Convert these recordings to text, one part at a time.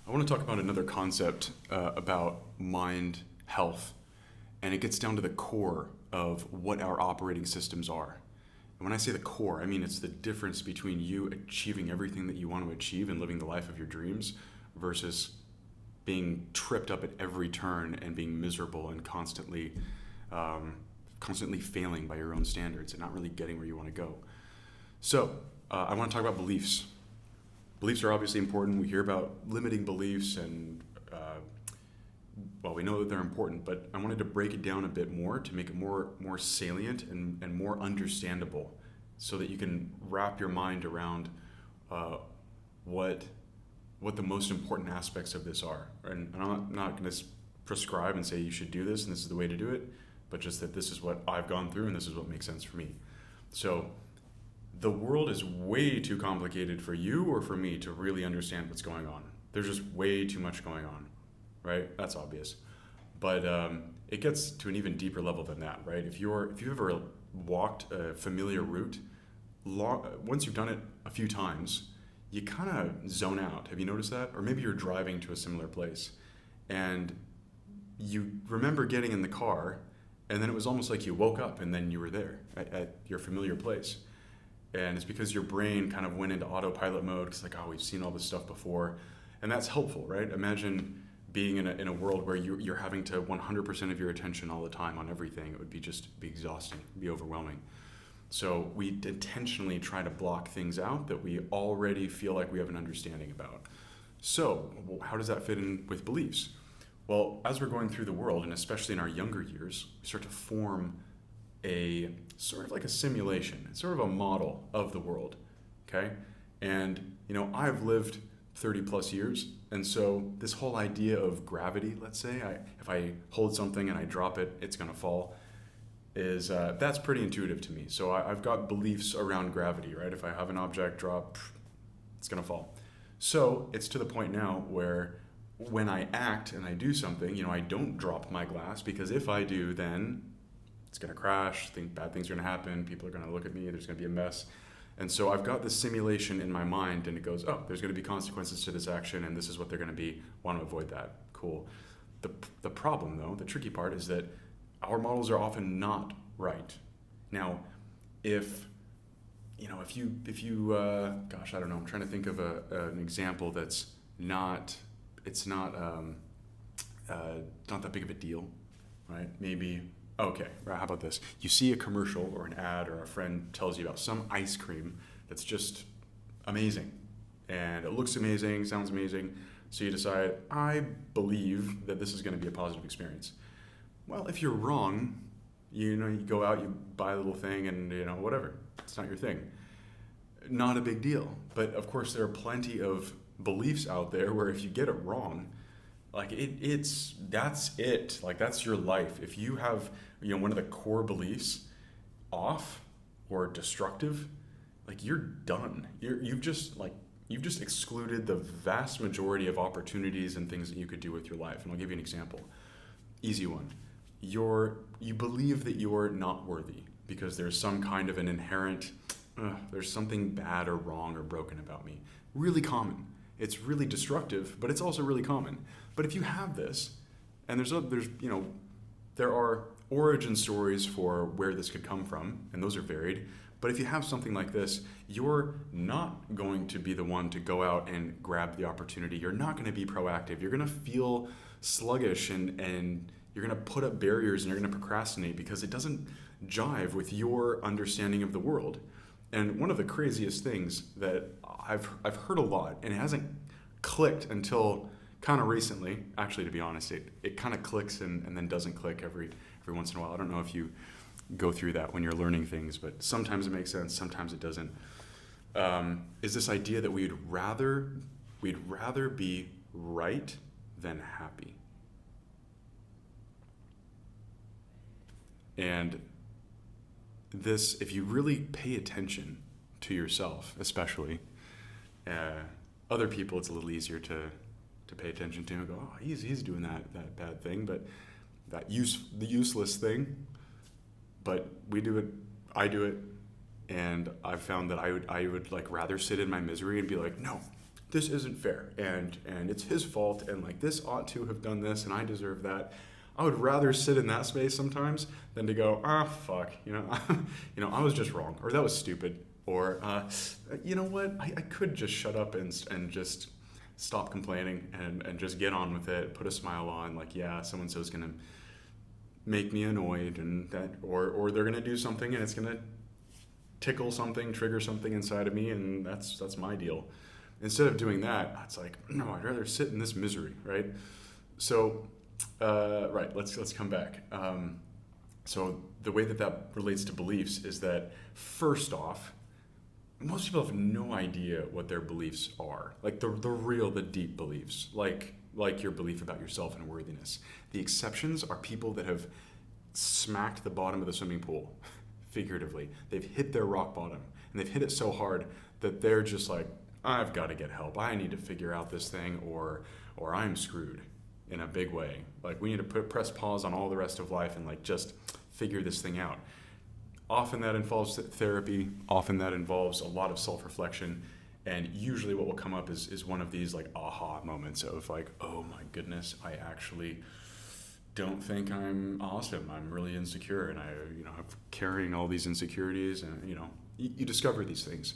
I want to talk about another concept about mind health, and it gets down to the core of what our operating systems are. And when I say the core, I mean it's the difference between you achieving everything that you want to achieve and living the life of your dreams versus being tripped up at every turn and being miserable and constantly failing by your own standards and not really getting where you want to go. So, I want to talk about beliefs. Beliefs are obviously important. We hear about limiting beliefs and, well, we know that they're important, but I wanted to break it down a bit more to make it more salient and more understandable so that you can wrap your mind around what the most important aspects of this are. And I'm not going to prescribe and say you should do this and this is the way to do it, but just that this is what I've gone through and this is what makes sense for me. So the world is way too complicated for you or for me to really understand what's going on. There's just way too much going on, right? That's obvious. But it gets to an even deeper level than that, right? If you've ever walked a familiar route, once you've done it a few times, you kind of zone out. Have you noticed that? Or maybe you're driving to a similar place and you remember getting in the car and then it was almost like you woke up and then you were there at your familiar place. And it's because your brain kind of went into autopilot mode because like, oh, we've seen all this stuff before. And that's helpful, right? Imagine being in a world where you're having to 100% of your attention all the time on everything. It would be exhausting, be overwhelming. So we intentionally try to block things out that we already feel like we have an understanding about. So how does that fit in with beliefs? Well, as we're going through the world, and especially in our younger years, we start to form a sort of like a simulation. It's sort of a model of the world, okay? And, I've lived 30 plus years, and so this whole idea of gravity, let's say, if I hold something and I drop it, it's gonna fall, that's pretty intuitive to me. So I've got beliefs around gravity, right? If I have an object drop, it's gonna fall. So it's to the point now where when I act and I do something, I don't drop my glass because if I do, then it's going to crash, bad things are going to happen, people are going to look at me, there's going to be a mess. And so I've got this simulation in my mind and it goes, oh, there's going to be consequences to this action and this is what they're going to be. Want to avoid that. Cool. The problem though, the tricky part is that our models are often not right. Now, if you gosh, I don't know, I'm trying to think of an example that's not that big of a deal, right? Maybe, okay, right, how about this? You see a commercial or an ad or a friend tells you about some ice cream that's just amazing. And it looks amazing, sounds amazing. So you decide, I believe that this is going to be a positive experience. Well, if you're wrong, you go out, you buy a little thing and, whatever. It's not your thing. Not a big deal. But of course, there are plenty of beliefs out there where if you get it wrong, like that's it. Like that's your life. If you have, one of the core beliefs off or destructive, like you're done. You've just excluded the vast majority of opportunities and things that you could do with your life. And I'll give you an example. Easy one. You believe that you're not worthy because there's some kind of an inherent, there's something bad or wrong or broken about me. Really common. It's really destructive, but it's also really common. But if you have this, and there are origin stories for where this could come from, and those are varied. But if you have something like this, you're not going to be the one to go out and grab the opportunity. You're not going to be proactive. You're going to feel sluggish and you're going to put up barriers and you're going to procrastinate because it doesn't jive with your understanding of the world. And one of the craziest things that I've heard a lot, and it hasn't clicked until kind of recently, actually, to be honest, it kind of clicks and then doesn't click every once in a while. I don't know if you go through that when you're learning things, but sometimes it makes sense, sometimes it doesn't. Is this idea that we'd rather be right than happy. And this, if you really pay attention to yourself, especially, other people it's a little easier to pay attention to and go, oh, he's doing that bad thing, but the useless thing. But we do it, I do it, and I've found that I would like rather sit in my misery and be like, no, this isn't fair, and it's his fault, and like this ought to have done this, and I deserve that. I would rather sit in that space sometimes than to go, fuck, I was just wrong, or that was stupid, or you know what, I could just shut up and just stop complaining and just get on with it, put a smile on, like, yeah, so-and-so's gonna make me annoyed, and that, or they're gonna do something and it's gonna tickle something, trigger something inside of me, and that's my deal. Instead of doing that, it's like, no, I'd rather sit in this misery, right? So, right, let's come back. So the way that relates to beliefs is that, first off, most people have no idea what their beliefs are, like the deep beliefs, like your belief about yourself and worthiness. The exceptions are people that have smacked the bottom of the swimming pool, figuratively. They've hit their rock bottom, and they've hit it so hard that they're just like, I've got to get help. I need to figure out this thing, or I'm screwed in a big way. Like, we need to press pause on all the rest of life and like just figure this thing out. Often that involves therapy. Often that involves a lot of self-reflection. And usually what will come up is one of these like aha moments of like, oh my goodness, I actually don't think I'm awesome. I'm really insecure, and I'm carrying all these insecurities, and you discover these things.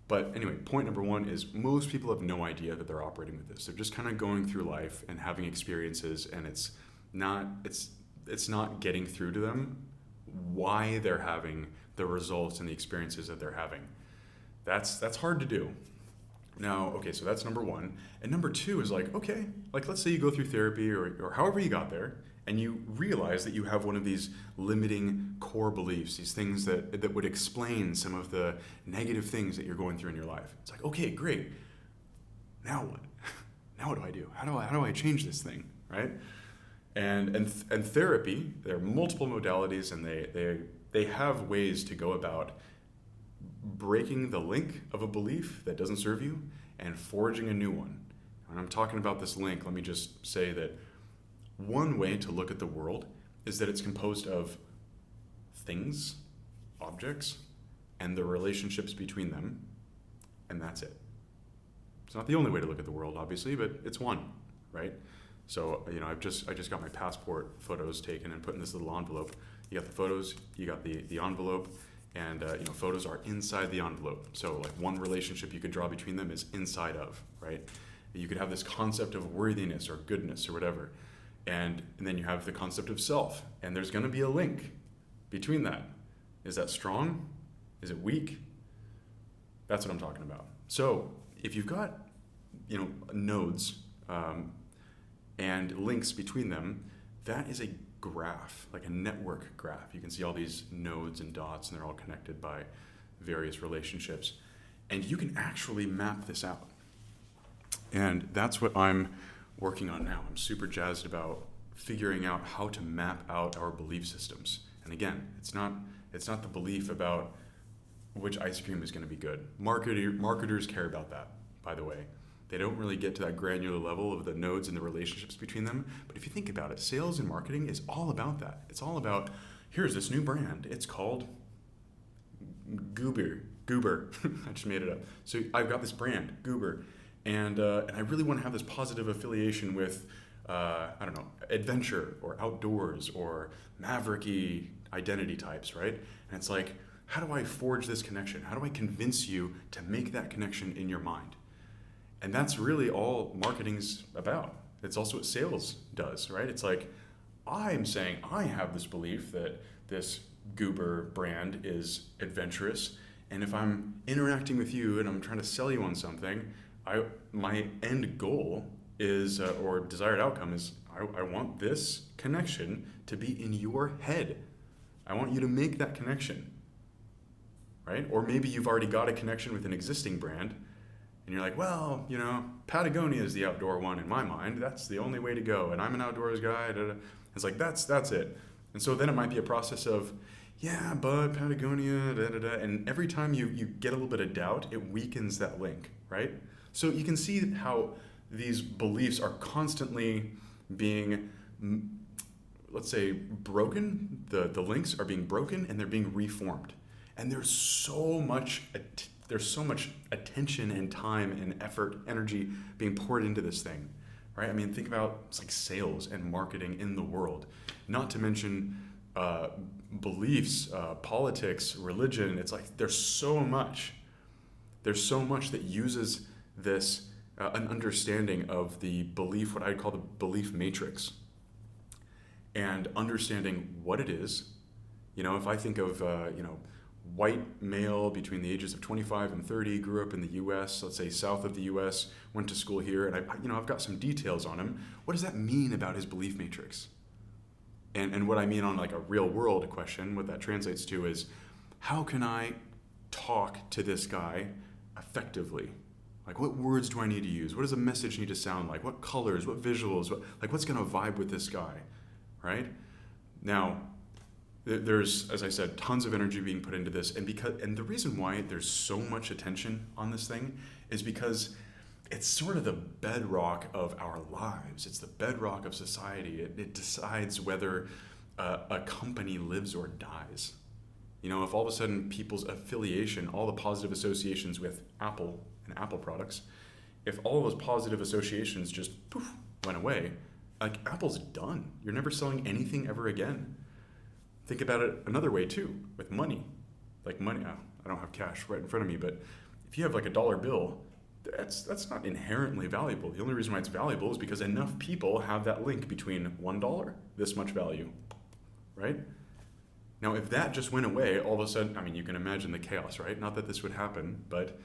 But anyway, point number one is most people have no idea that they're operating with this. They're just kind of going through life and having experiences, and it's not getting through to them why they're having the results and the experiences that they're having. That's hard to do. Now, okay, so that's number one. And number two is like, okay, like let's say you go through therapy or however you got there, and you realize that you have one of these limiting core beliefs, these things that would explain some of the negative things that you're going through in your life. It's like, okay, great. Now what? Now what do I do? How do I change this thing, right? And therapy, there are multiple modalities, and they have ways to go about breaking the link of a belief that doesn't serve you and forging a new one. When I'm talking about this link, let me just say that one way to look at the world is that it's composed of things, objects, and the relationships between them, and that's it. It's not the only way to look at the world, obviously, but it's one, right? So, I just got my passport photos taken and put in this little envelope. You got the photos, you got the envelope, and photos are inside the envelope. So like one relationship you could draw between them is inside of, right? You could have this concept of worthiness or goodness or whatever. And then you have the concept of self, and there's going to be a link between that. Is that strong? Is it weak? That's what I'm talking about. So if you've got, nodes and links between them, that is a graph, like a network graph. You can see all these nodes and dots, and they're all connected by various relationships. And you can actually map this out. And that's what I'm working on now. I'm super jazzed about figuring out how to map out our belief systems. And again, it's not the belief about which ice cream is going to be good. Marketers care about that, by the way. They don't really get to that granular level of the nodes and the relationships between them. But if you think about it, sales and marketing is all about that. It's all about, here's this new brand. It's called Goober. I just made it up. So I've got this brand, Goober. And I really want to have this positive affiliation with, adventure or outdoors or mavericky identity types, right? And it's like, how do I forge this connection? How do I convince you to make that connection in your mind? And that's really all marketing's about. It's also what sales does, right? It's like, I'm saying I have this belief that this Goober brand is adventurous, and if I'm interacting with you and I'm trying to sell you on something, my end goal is, or desired outcome is, I want this connection to be in your head. I want you to make that connection, right? Or maybe you've already got a connection with an existing brand, and you're like, well, Patagonia is the outdoor one in my mind. That's the only way to go, and I'm an outdoors guy. Da, da. It's like, that's it. And so then it might be a process of, yeah, but Patagonia, da, da, da. And every time you get a little bit of doubt, it weakens that link, right? So you can see how these beliefs are constantly being, let's say, broken. The links are being broken, and they're being reformed. And there's so much there's so much attention and time and effort, energy being poured into this thing, right? I mean, think about it's like sales and marketing in the world, not to mention beliefs, politics, religion. It's like there's so much that uses this an understanding of the belief, what I'd call the belief matrix, and understanding what it is. If I think of white male between the ages of 25 and 30, grew up in the U.S., let's say south of the U.S., went to school here, and I've got some details on him. What does that mean about his belief matrix? And what I mean on like a real world question, what that translates to is, how can I talk to this guy effectively? Like, what words do I need to use? What does a message need to sound like? What colors? What visuals? What's going to vibe with this guy, right? Now, there's, as I said, tons of energy being put into this, and the reason why there's so much attention on this thing is because it's sort of the bedrock of our lives. It's the bedrock of society. It decides whether a company lives or dies. If all of a sudden people's affiliation, all the positive associations with Apple and Apple products, if all those positive associations just poof, went away, like Apple's done. You're never selling anything ever again. Think about it another way too, with money. Like money, I don't have cash right in front of me, but if you have like a dollar bill, that's not inherently valuable. The only reason why it's valuable is because enough people have that link between $1, this much value, right? Now, if that just went away, all of a sudden, I mean, you can imagine the chaos, right? Not that this would happen, but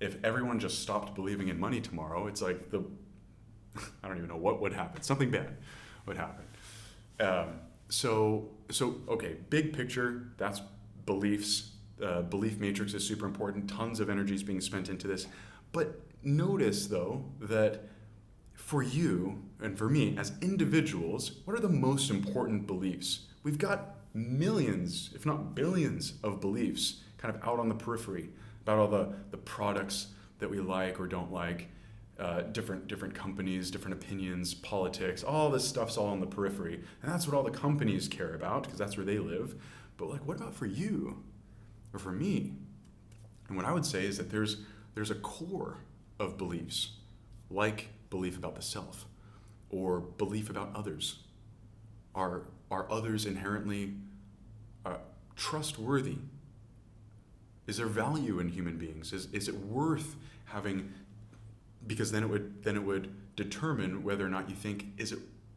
if everyone just stopped believing in money tomorrow, it's like I don't even know what would happen. Something bad would happen. So okay, big picture, that's beliefs. Belief matrix is super important. Tons of energy is being spent into this. But notice, though, that for you and for me as individuals, what are the most important beliefs? We've got millions, if not billions, of beliefs kind of out on the periphery about all the products that we like or don't like, different companies, different opinions, politics, all this stuff's all on the periphery. And that's what all the companies care about because that's where they live. But like, what about for you or for me? And what I would say is that there's a core of beliefs, like belief about the self or belief about others. Are others inherently trustworthy? Is there value in human beings? Is it worth having? Because then it would determine whether or not you think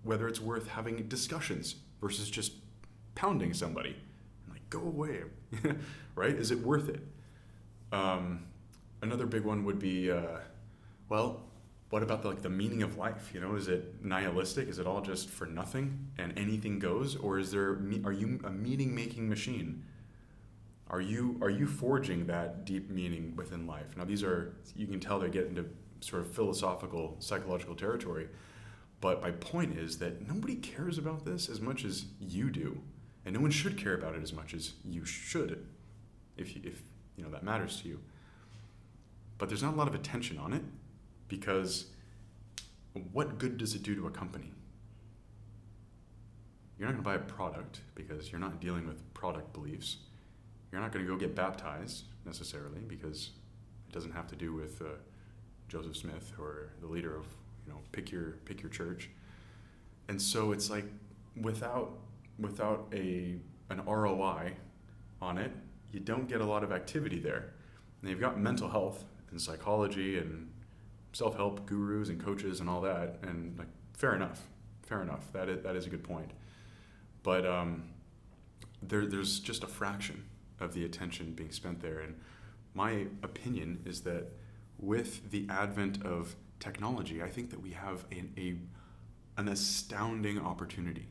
whether it's worth having discussions versus just pounding somebody. Like, go away, right? Is it worth it? Another big one would be, what about the meaning of life? Is it nihilistic? Is it all just for nothing and anything goes? Or are you a meaning-making machine? Are you forging that deep meaning within life? Now, these are, you can tell they get into sort of philosophical, psychological territory. But my point is that nobody cares about this as much as you do. And no one should care about it as much as you should, if that matters to you. But there's not a lot of attention on it, because what good does it do to a company? You're not going to buy a product because you're not dealing with product beliefs. You're not going to go get baptized necessarily because it doesn't have to do with Joseph Smith or the leader of pick your church. And so it's like without an ROI on it, you don't get a lot of activity there. And you've got mental health and psychology and self-help gurus and coaches and all that, and like fair enough. That is a good point. But there's just a fraction of the attention being spent there, and my opinion is that with the advent of technology, I think that we have an astounding opportunity,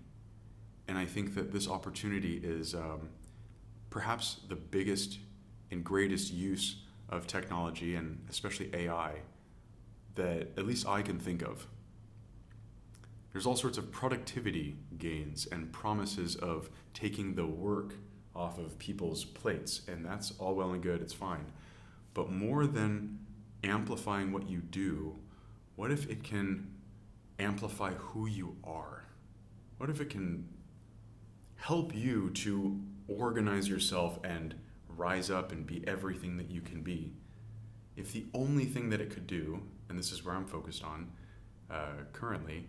and I think that this opportunity is perhaps the biggest and greatest use of technology, and especially AI, that at least I can think of. There's all sorts of productivity gains and promises of taking the work off of people's plates, and that's all well and good, it's fine. But more than amplifying what you do, what if it can amplify who you are? What if it can help you to organize yourself and rise up and be everything that you can be? if the only thing that it could do, and this is where I'm focused on currently,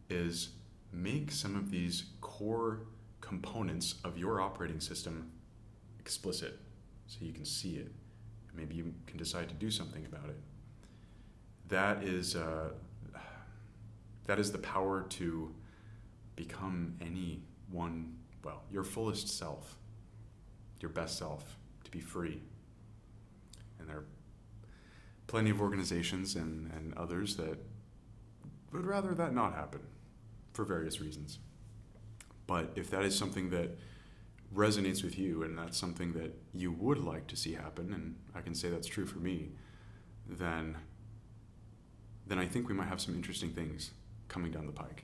is make some of these core components of your operating system explicit so you can see it. Maybe you can decide to do something about it. That is the power to become your fullest self, your best self, to be free. And there are plenty of organizations and others that would rather that not happen for various reasons. But if that is something that resonates with you and that's something that you would like to see happen, and I can say that's true for me, then I think we might have some interesting things coming down the pike.